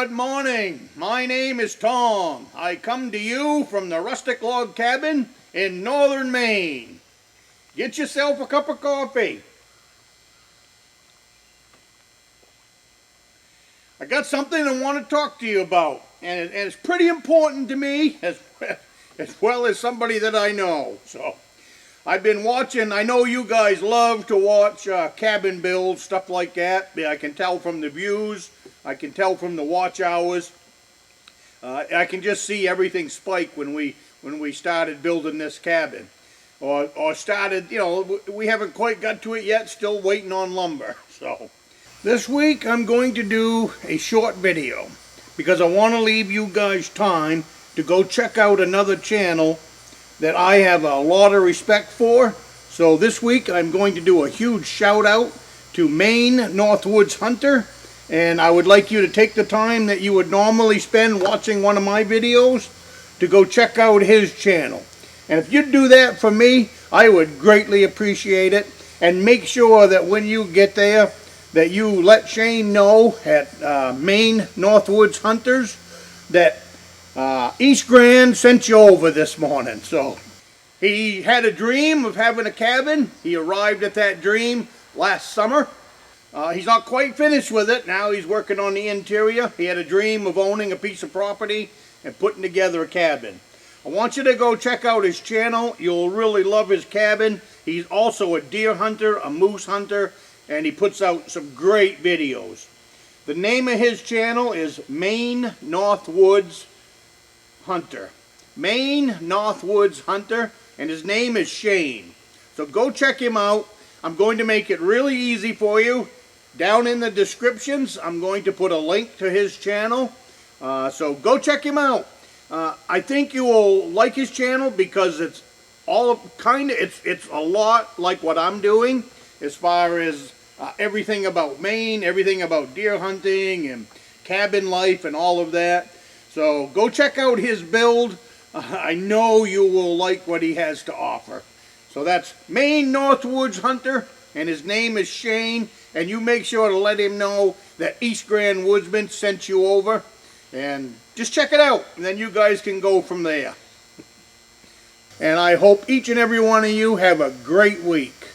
Good morning. My name is Tom. I come to you from the Rustic log cabin in Northern Maine. Get yourself a cup of coffee. I got something I want to talk to you about, and it's pretty important to me as well as somebody that I know. So I've been watching. I know you guys love to watch cabin builds, stuff like that. I can tell from the views. I can tell from the watch hours. I can just see everything spike when we started building this cabin, or started. You know, we haven't quite got to it yet. Still waiting on lumber. So this week I'm going to do a short video because I want to leave you guys time to go check out another channel that I have a lot of respect for. So this week I'm going to do a huge shout out to Maine Northwoods Hunter, and I would like you to take the time that you would normally spend watching one of my videos to go check out his channel. And if you'd do that for me, I would greatly appreciate it. And make sure that when you get there that you let Shane know at Maine Northwoods Hunters that East Grand sent you over this morning. So he had a dream of having a cabin. He arrived at that dream last summer. He's not quite finished with it. Now he's working on the interior. He had a dream of owning a piece of property and putting together a cabin. I want you to go check out his channel. You'll really love his cabin. He's also a deer hunter, a moose hunter, and he puts out some great videos. The name of his channel is Maine Northwoods Hunter. Maine Northwoods Hunter, and his name is Shane. So go check him out. I'm going to make it really easy for you. Down in the descriptions, I'm going to put a link to his channel. So go check him out. I think you will like his channel because it's all it's a lot like what I'm doing as far as everything about Maine, everything about deer hunting and cabin life and all of that. So go check out his build. I know you will like what he has to offer. So that's Maine Northwoods Hunter, and his name is Shane. And you make sure to let him know that East Grand Woodsman sent you over. And just check it out, and then you guys can go from there. And I hope each and every one of you have a great week.